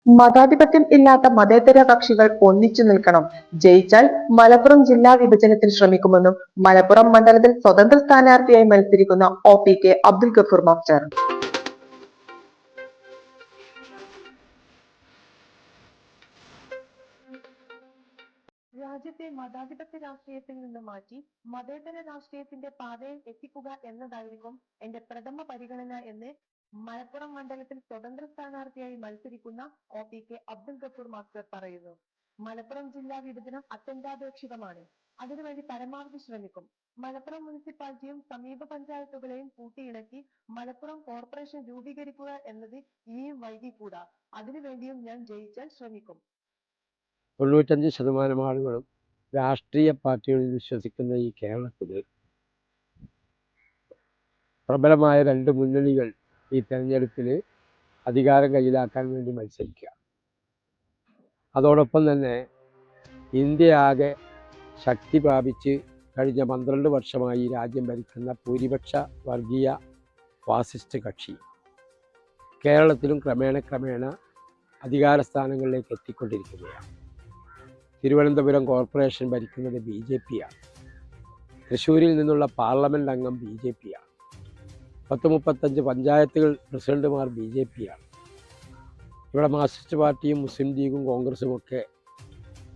മതാധിപത്യം ഇല്ലാത്ത മതേതര കക്ഷികൾ ഒന്നിച്ചു നിൽക്കണം. ജയിച്ചാൽ മലപ്പുറം ജില്ലാ വിഭജനത്തിന് ശ്രമിക്കുമെന്നും മലപ്പുറം മണ്ഡലത്തിൽ സ്വതന്ത്ര സ്ഥാനാർത്ഥിയായി മത്സരിക്കുന്ന OPK അബ്ദുൽ ഗഫൂർ മാസ്റ്റർ. രാജ്യത്തെ മതാധിപത്യ രാഷ്ട്രീയത്തിൽ നിന്ന് മാറ്റി മതേതര രാഷ്ട്രീയത്തിന്റെ പാതയിൽ എത്തിക്കുക എന്നതായിരിക്കും എന്റെ പ്രഥമ പരിഗണന എന്ന് മലപ്പുറം മണ്ഡലത്തിൽ സ്വതന്ത്ര സ്ഥാനാർത്ഥിയായി മത്സരിക്കുന്ന OPK അബ്ദുൽ ഗഫൂർ മാസ്റ്റർ പറയുന്നു. മലപ്പുറം ജില്ലാ വിഭജനം അത്യന്താപേക്ഷിതമാണ്. അതിനുവേണ്ടി പരമാവധി ശ്രമിക്കും. മലപ്പുറം മുനിസിപ്പാലിറ്റിയും സമീപ പഞ്ചായത്തുകളെയും കൂട്ടിയിണക്കി മലപ്പുറം കോർപ്പറേഷൻ രൂപീകരിക്കുക എന്നത് ഇനിയും വൈകിക്കൂടാ. അതിനുവേണ്ടിയും ഞാൻ ജയിച്ചാൽ ശ്രമിക്കും. 95% ആളുകളും രാഷ്ട്രീയ പാർട്ടികളിൽ വിശ്വസിക്കുന്ന ഈ കേരളത്തിൽ പ്രബലമായ 2 മുന്നണികൾ ഈ തെരഞ്ഞെടുപ്പിൽ അധികാരം കയ്യിലാക്കാൻ വേണ്ടി മത്സരിക്കുക. അതോടൊപ്പം തന്നെ ഇന്ത്യ ആകെ ശക്തി പ്രാപിച്ച് കഴിഞ്ഞ 12 വർഷമായി രാജ്യം ഭരിക്കുന്ന ഭൂരിപക്ഷ വർഗീയ ഫാസിസ്റ്റ് കക്ഷി കേരളത്തിലും ക്രമേണ അധികാര സ്ഥാനങ്ങളിലേക്ക് എത്തിക്കൊണ്ടിരിക്കുകയാണ്. തിരുവനന്തപുരം കോർപ്പറേഷൻ ഭരിക്കുന്നത് BJP ആണ്. തൃശ്ശൂരിൽ നിന്നുള്ള പാർലമെൻറ്റ് അംഗം BJP ആണ്. 35 പഞ്ചായത്തുകൾ പ്രസിഡന്റുമാർ BJP ആണ്. ഇവിടെ മാർക്സിസ്റ്റ് പാർട്ടിയും മുസ്ലിം ലീഗും കോൺഗ്രസും ഒക്കെ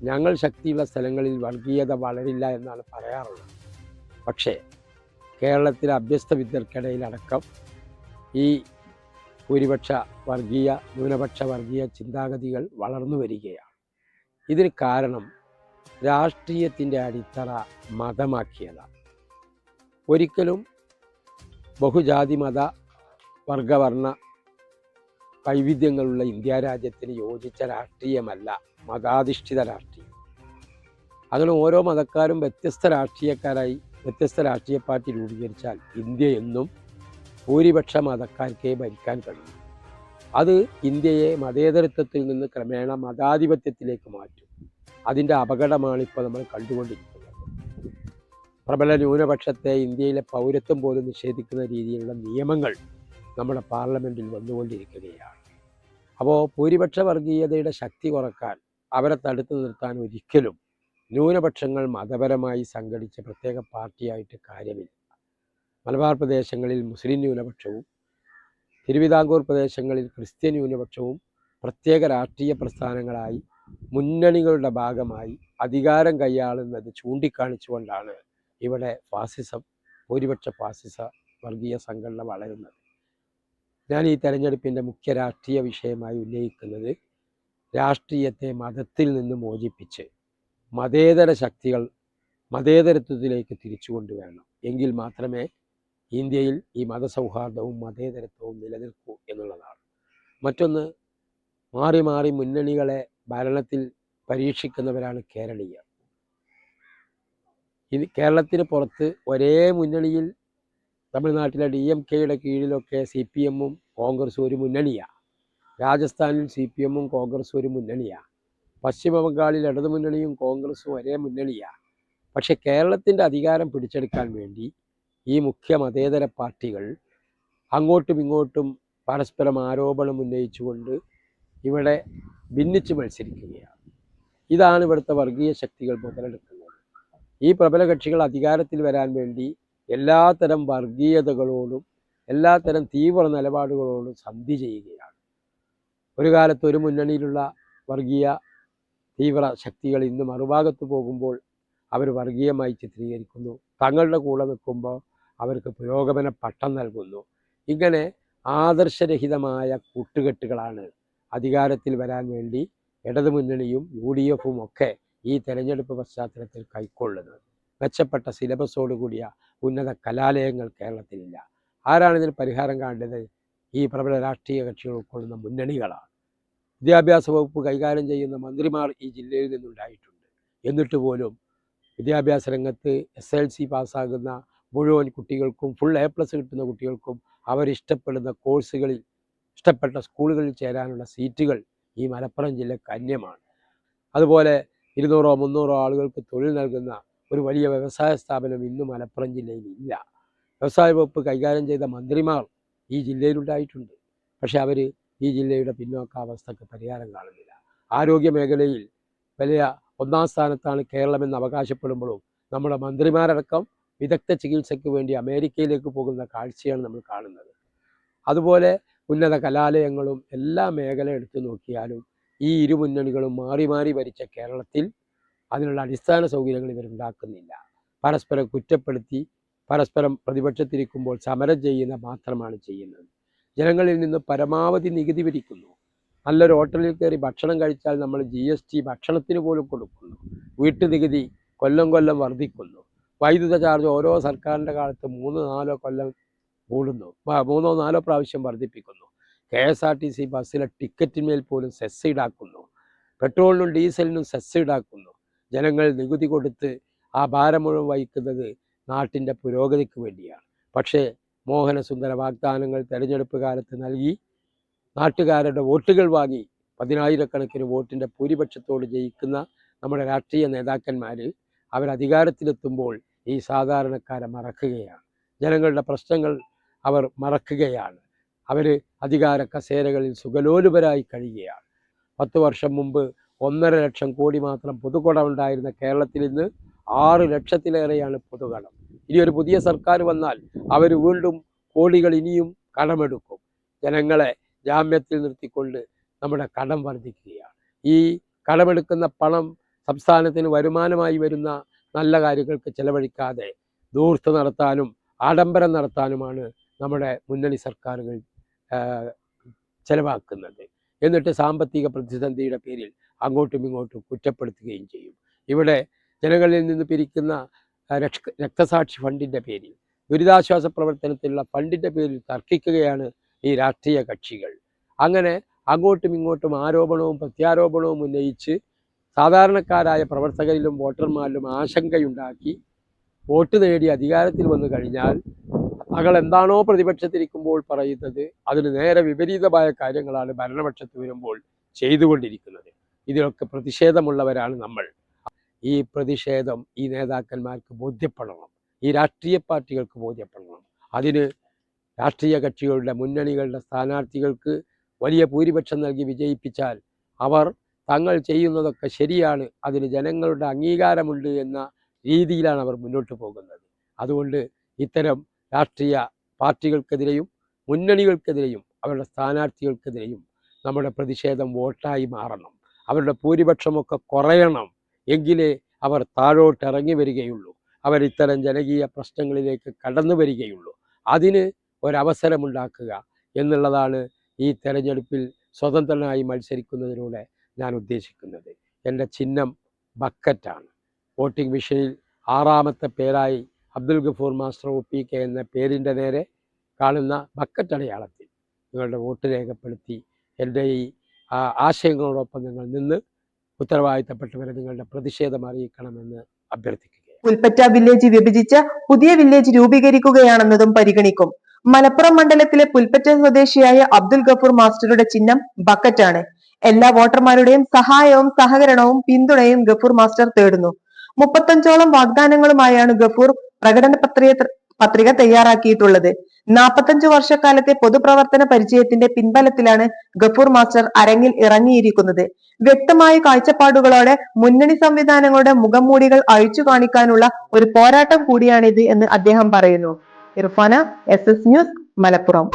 ഞങ്ങൾ ശക്തിയുള്ള സ്ഥലങ്ങളിൽ വർഗീയത വളരില്ല എന്നാണ് പറയാറുള്ളത്. പക്ഷേ കേരളത്തിലെ അഭ്യസ്ത വിദ്യർക്കിടയിലടക്കം ഈ ഭൂരിപക്ഷ വർഗീയ ന്യൂനപക്ഷ വർഗീയ ചിന്താഗതികൾ വളർന്നു വരികയാണ്. ഇതിന് കാരണം രാഷ്ട്രീയത്തിൻ്റെ അടിത്തറ മതമാക്കിയതാണ്. ഒരിക്കലും ബഹുജാതി മത വർഗവർണ്ണ വൈവിധ്യങ്ങളുള്ള ഇന്ത്യ രാജ്യത്തിന് യോജിച്ച രാഷ്ട്രീയമല്ല മതാധിഷ്ഠിത രാഷ്ട്രീയം. അങ്ങനെ ഓരോ മതക്കാരും വ്യത്യസ്ത രാഷ്ട്രീയക്കാരായി വ്യത്യസ്ത രാഷ്ട്രീയ പാർട്ടി രൂപീകരിച്ചാൽ ഇന്ത്യ എന്നും ഭൂരിപക്ഷ മതക്കാർക്കേ ഭരിക്കാൻ കഴിയും. അത് ഇന്ത്യയെ മതേതരത്വത്തിൽ നിന്ന് ക്രമേണ മതാധിപത്യത്തിലേക്ക് മാറ്റും. അതിൻ്റെ അപകടമാണ് ഇപ്പോൾ നമ്മൾ കണ്ടുകൊണ്ടിരിക്കുന്നത്. പ്രബല ന്യൂനപക്ഷത്തെ ഇന്ത്യയിലെ പൗരത്വം പോലും നിഷേധിക്കുന്ന രീതിയിലുള്ള നിയമങ്ങൾ നമ്മുടെ പാർലമെൻറ്റിൽ വന്നുകൊണ്ടിരിക്കുകയാണ്. അപ്പോൾ ഭൂരിപക്ഷ വർഗീയതയുടെ ശക്തി കുറക്കാൻ അവരെ തടുത്തു നിർത്താൻ ഒരിക്കലും ന്യൂനപക്ഷങ്ങൾ മതപരമായി സംഘടിച്ച പ്രത്യേക പാർട്ടിയായിട്ട് കാര്യമില്ല. മലബാർ പ്രദേശങ്ങളിൽ മുസ്ലിം ന്യൂനപക്ഷവും തിരുവിതാംകൂർ പ്രദേശങ്ങളിൽ ക്രിസ്ത്യൻ ന്യൂനപക്ഷവും പ്രത്യേക രാഷ്ട്രീയ പ്രസ്ഥാനങ്ങളായി മുന്നണികളുടെ ഭാഗമായി അധികാരം കൈയാളുന്നത് ചൂണ്ടിക്കാണിച്ചുകൊണ്ടാണ് ഇവിടെ ഭൂരിപക്ഷ ഫാസിസ വർഗീയ സംഘടന വളരുന്നത്. ഞാൻ ഈ തെരഞ്ഞെടുപ്പിൻ്റെ മുഖ്യ രാഷ്ട്രീയ വിഷയമായി ഉന്നയിക്കുന്നത് രാഷ്ട്രീയത്തെ മതത്തിൽ നിന്ന് മോചിപ്പിച്ച് മതേതര ശക്തികൾ മതേതരത്വത്തിലേക്ക് തിരിച്ചു കൊണ്ടുവരണം. എങ്കിൽ മാത്രമേ ഇന്ത്യയിൽ ഈ മതസൗഹാർദ്ദവും മതേതരത്വവും നിലനിൽക്കൂ എന്നുള്ളതാണ്. മറ്റൊന്ന്, മാറി മുന്നണികളെ ഭരണത്തിൽ പരീക്ഷിക്കുന്നവരാണ് കേരളീയർ. ഇനി കേരളത്തിന് പുറത്ത് ഒരേ മുന്നണിയിൽ തമിഴ്നാട്ടിലെ DMKയുടെ കീഴിലൊക്കെ CPMഉം കോൺഗ്രസും ഒരു മുന്നണിയാണ്. രാജസ്ഥാനിൽ CPMഉം കോൺഗ്രസും ഒരു അങ്ങനെയാണ്. പശ്ചിമ ബംഗാളിൽ ഇടതുമുന്നണിയും കോൺഗ്രസും ഒരേ മുന്നണിയാണ്. പക്ഷെ കേരളത്തിൻ്റെ അധികാരം പിടിച്ചെടുക്കാൻ വേണ്ടി ഈ മുഖ്യ മതേതര പാർട്ടികൾ അങ്ങോട്ടും ഇങ്ങോട്ടും പരസ്പരം ആരോപണം ഉന്നയിച്ചുകൊണ്ട് ഇവിടെ ഭിന്നിച്ച് മത്സരിക്കുകയാണ്. ഇതാണ് ഇവിടുത്തെ വർഗീയ ശക്തികൾ മുതലെടുക്കുന്നത്. ഈ പ്രബല കക്ഷികൾ അധികാരത്തിൽ വരാൻ വേണ്ടി എല്ലാത്തരം വർഗീയതകളോടും എല്ലാത്തരം തീവ്ര നിലപാടുകളോടും സന്ധി ചെയ്യുകയാണ്. ഒരു കാലത്ത് ഒരു മുന്നണിയിലുള്ള വർഗീയ തീവ്ര ശക്തികൾ ഇന്ന് മറുഭാഗത്ത് പോകുമ്പോൾ അവർ വർഗീയമായി ചിത്രീകരിക്കുന്നു. തങ്ങളുടെ കൂടെ നിൽക്കുമ്പോൾ അവർക്ക് പുരോഗമന പട്ടം നൽകുന്നു. ഇങ്ങനെ ആദർശരഹിതമായ കൂട്ടുകെട്ടുകളാണ് അധികാരത്തിൽ വരാൻ വേണ്ടി ഇടതുമുന്നണിയും UDFും ഒക്കെ ഈ തെരഞ്ഞെടുപ്പ് പശ്ചാത്തലത്തിൽ കൈക്കൊള്ളുന്നത്. മെച്ചപ്പെട്ട സിലബസോട് കൂടിയ ഉന്നത കലാലയങ്ങൾ കേരളത്തിലില്ല. ആരാണ് ഇതിന് പരിഹാരം കാണേണ്ടത്? ഈ പ്രബല രാഷ്ട്രീയ കക്ഷികൾ ഉൾക്കൊള്ളുന്ന മുന്നണികളാണ്. വിദ്യാഭ്യാസ വകുപ്പ് കൈകാര്യം ചെയ്യുന്ന മന്ത്രിമാർ ഈ ജില്ലയിൽ നിന്നുണ്ടായിട്ടുണ്ട്. എന്നിട്ട് പോലും വിദ്യാഭ്യാസ രംഗത്ത് SLC പാസ്സാകുന്ന മുഴുവൻ കുട്ടികൾക്കും ഫുൾ A+ കിട്ടുന്ന കുട്ടികൾക്കും അവരിഷ്ടപ്പെടുന്ന കോഴ്സുകളിൽ ഇഷ്ടപ്പെട്ട സ്കൂളുകളിൽ ചേരാനുള്ള സീറ്റുകൾ ഈ മലപ്പുറം ജില്ലക്ക് അന്യമാണ്. അതുപോലെ 200-300 ആളുകൾക്ക് തൊഴിൽ നൽകുന്ന ഒരു വലിയ വ്യവസായ സ്ഥാപനം ഇന്ന് മലപ്പുറം ജില്ലയിൽ ഇല്ല. വ്യവസായ വകുപ്പ് കൈകാര്യം ചെയ്ത മന്ത്രിമാർ ഈ ജില്ലയിലുണ്ടായിട്ടുണ്ട്. പക്ഷെ അവർ ഈ ജില്ലയുടെ പിന്നോക്കാവസ്ഥക്ക് പരിഹാരം കാണുന്നില്ല. ആരോഗ്യ മേഖലയിൽ വലിയ 1-ാം സ്ഥാനത്താണ് കേരളമെന്ന് അവകാശപ്പെടുമ്പോഴും നമ്മുടെ മന്ത്രിമാരടക്കം വിദഗ്ധ ചികിത്സയ്ക്ക് വേണ്ടി അമേരിക്കയിലേക്ക് പോകുന്ന കാഴ്ചയാണ് നമ്മൾ കാണുന്നത്. അതുപോലെ ഉന്നത കലാലയങ്ങളും എല്ലാ മേഖല എടുത്തു നോക്കിയാലും ഈ ഇരു മുന്നണികളും മാറി മാറി ഭരിച്ച കേരളത്തിൽ അതിനുള്ള അടിസ്ഥാന സൗകര്യങ്ങൾ ഇവരുണ്ടാക്കുന്നില്ല. പരസ്പരം കുറ്റപ്പെടുത്തി പരസ്പരം പ്രതിപക്ഷത്തിരിക്കുമ്പോൾ സമരം ചെയ്യുന്ന മാത്രമാണ് ചെയ്യുന്നത്. ജനങ്ങളിൽ നിന്ന് പരമാവധി നികുതി പിരിക്കുന്നു. നല്ലൊരു ഹോട്ടലിൽ കയറി ഭക്ഷണം കഴിച്ചാൽ നമ്മൾ GST ഭക്ഷണത്തിന് പോലും കൊടുക്കുന്നു. വീട്ടുനികുതി കൊല്ലം കൊല്ലം വർദ്ധിക്കുന്നു. വൈദ്യുത ചാർജ് ഓരോ സർക്കാരിൻ്റെ കാലത്ത് 3-4 കൊല്ലം കൂടുന്നു, 3-4 പ്രാവശ്യം വർദ്ധിപ്പിക്കുന്നു. KSRTC ബസ്സിലെ ടിക്കറ്റിന്മേൽ പോലും സെസ് ഈടാക്കുന്നു. പെട്രോളിനും ഡീസലിനും സെസ് ഈടാക്കുന്നു. ജനങ്ങൾ നികുതി കൊടുത്ത് ആ ഭാരം മുഴുവൻ വഹിക്കുന്നത് നാട്ടിൻ്റെ പുരോഗതിക്ക് വേണ്ടിയാണ്. പക്ഷേ മോഹനസുന്ദര വാഗ്ദാനങ്ങൾ തെരഞ്ഞെടുപ്പ് കാലത്ത് നൽകി നാട്ടുകാരുടെ വോട്ടുകൾ വാങ്ങി 10,000-കണക്കിന് വോട്ടിൻ്റെ ഭൂരിപക്ഷത്തോട് ജയിക്കുന്ന നമ്മുടെ രാഷ്ട്രീയ നേതാക്കന്മാർ അവരധികാരത്തിലെത്തുമ്പോൾ ഈ സാധാരണക്കാരെ മറക്കുകയാണ്. ജനങ്ങളുടെ പ്രശ്നങ്ങൾ അവർ മറക്കുകയാണ്. അവർ അധികാര കസേരകളിൽ സുഖലോലുപരായി കഴിയുകയാണ്. 10 വർഷം മുമ്പ് 1.5 ലക്ഷം കോടി മാത്രം പൊതുകടം ഉണ്ടായിരുന്ന കേരളത്തിൽ ഇന്ന് 6 ലക്ഷത്തിലേറെയാണ് പൊതുകടം. ഇനി ഒരു പുതിയ സർക്കാർ വന്നാൽ അവർ വീണ്ടും കോടികൾ ഇനിയും കടമെടുക്കും. ജനങ്ങളെ ജാമ്യത്തിൽ നിർത്തിക്കൊണ്ട് നമ്മുടെ കടം വർദ്ധിക്കുകയാണ്. ഈ കടമെടുക്കുന്ന പണം സംസ്ഥാനത്തിന് വരുമാനമായി വരുന്ന നല്ല കാര്യങ്ങൾക്ക് ചെലവഴിക്കാതെ ധൂർത്ത് നടത്താനും ആഡംബരം നടത്താനുമാണ് നമ്മുടെ മുന്നണി സർക്കാരുകൾ ചെലവാക്കുന്നത്. എന്നിട്ട് സാമ്പത്തിക പ്രതിസന്ധിയുടെ പേരിൽ അങ്ങോട്ടും ഇങ്ങോട്ടും കുറ്റപ്പെടുത്തുകയും ചെയ്യും. ഇവിടെ ജനങ്ങളിൽ നിന്ന് പിരിക്കുന്ന രക്തസാക്ഷി ഫണ്ടിൻ്റെ പേരിൽ, ദുരിതാശ്വാസ പ്രവർത്തനത്തിലുള്ള ഫണ്ടിൻ്റെ പേരിൽ തർക്കിക്കുകയാണ് ഈ രാഷ്ട്രീയ കക്ഷികൾ. അങ്ങനെ അങ്ങോട്ടും ഇങ്ങോട്ടും ആരോപണവും പ്രത്യാരോപണവും ഉന്നയിച്ച് സാധാരണക്കാരായ പ്രവർത്തകരിലും വോട്ടർമാരിലും ആശങ്കയുണ്ടാക്കി വോട്ട് നേടി അധികാരത്തിൽ വന്നു കഴിഞ്ഞാൽ തങ്ങൾ എന്താണോ പ്രതിപക്ഷത്തിരിക്കുമ്പോൾ പറയുന്നത് അതിന് നേരെ വിപരീതമായ കാര്യങ്ങളാണ് ഭരണപക്ഷത്ത് വരുമ്പോൾ ചെയ്തുകൊണ്ടിരിക്കുന്നത്. ഇതിലൊക്കെ പ്രതിഷേധമുള്ളവരാണ് നമ്മൾ. ഈ പ്രതിഷേധം ഈ നേതാക്കന്മാർക്ക് ബോധ്യപ്പെടണം, ഈ രാഷ്ട്രീയ പാർട്ടികൾക്ക് ബോധ്യപ്പെടണം. അതിന് രാഷ്ട്രീയ കക്ഷികളുടെ മുന്നണികളുടെ സ്ഥാനാർത്ഥികൾക്ക് വലിയ ഭൂരിപക്ഷം നൽകി വിജയിപ്പിച്ചാൽ അവർ തങ്ങൾ ചെയ്യുന്നതൊക്കെ ശരിയാണ്, അതിന് ജനങ്ങളുടെ അംഗീകാരമുണ്ട് എന്ന രീതിയിലാണ് അവർ മുന്നോട്ട് പോകുന്നത്. അതുകൊണ്ട് ഇത്തരം രാഷ്ട്രീയ പാർട്ടികൾക്കെതിരെയും മുന്നണികൾക്കെതിരെയും അവരുടെ സ്ഥാനാർത്ഥികൾക്കെതിരെയും നമ്മുടെ പ്രതിഷേധം വോട്ടായി മാറണം. അവരുടെ ഭൂരിപക്ഷമൊക്കെ കുറയണം. എങ്കിലേ അവർ താഴോട്ട് ഇറങ്ങി വരികയുള്ളൂ. അവരിത്തരം ജനകീയ പ്രശ്നങ്ങളിലേക്ക് കടന്നു വരികയുള്ളൂ. അതിന് ഒരവസരമുണ്ടാക്കുക എന്നുള്ളതാണ് ഈ തെരഞ്ഞെടുപ്പിൽ സ്വതന്ത്രനായി മത്സരിക്കുന്നതിലൂടെ ഞാൻ ഉദ്ദേശിക്കുന്നത്. എൻ്റെ ചിഹ്നം ബക്കറ്റാണ്. വോട്ടിംഗ് മെഷീനിൽ 6ാമത്തെ പേരായി അബ്ദുൽ ഗഫൂർ മാസ്റ്റർ OPK എന്ന പേരിൻ്റെ നേരെ കാണുന്ന ബക്കറ്റ് അടയാളത്തിൽ നിങ്ങളുടെ വോട്ട് രേഖപ്പെടുത്തി എൻ്റെ ഈ ആശയങ്ങളോടൊപ്പം നിങ്ങൾ നിന്ന് ഉത്തരവാദിത്തപ്പെട്ടവരെ നിങ്ങളുടെ പ്രതിഷേധം അറിയിക്കണമെന്ന് അഭ്യർത്ഥിക്കുകയാണ്. പുൽപ്പറ്റ വില്ലേജ് വിഭജിച്ച് പുതിയ വില്ലേജ് രൂപീകരിക്കുകയാണെന്നതും പരിഗണിക്കും. മലപ്പുറം മണ്ഡലത്തിലെ പുൽപ്പറ്റ സ്വദേശിയായ അബ്ദുൽ ഗഫൂർ മാസ്റ്ററുടെ ചിഹ്നം ബക്കറ്റാണ്. എല്ലാ വോട്ടർമാരുടെയും സഹായവും സഹകരണവും പിന്തുണയും ഗഫൂർ മാസ്റ്റർ തേടുന്നു. 35ഓളം വാഗ്ദാനങ്ങളുമായാണ് ഗഫൂർ പ്രകടന പത്രിക തയ്യാറാക്കിയിട്ടുള്ളത്. 45 വർഷക്കാലത്തെ പൊതുപ്രവർത്തന പരിചയത്തിന്റെ പിൻബലത്തിലാണ് ഗഫൂർ മാസ്റ്റർ അരങ്ങിൽ ഇറങ്ങിയിരിക്കുന്നത്. വ്യക്തമായ കാഴ്ചപ്പാടുകളോടെ മുന്നണി സംവിധാനങ്ങളുടെ മുഖംമൂടികൾ അഴിച്ചു കാണിക്കാനുള്ള ഒരു പോരാട്ടം കൂടിയാണിത് എന്ന് അദ്ദേഹം പറയുന്നു. Irfana, SS news, Malappuram.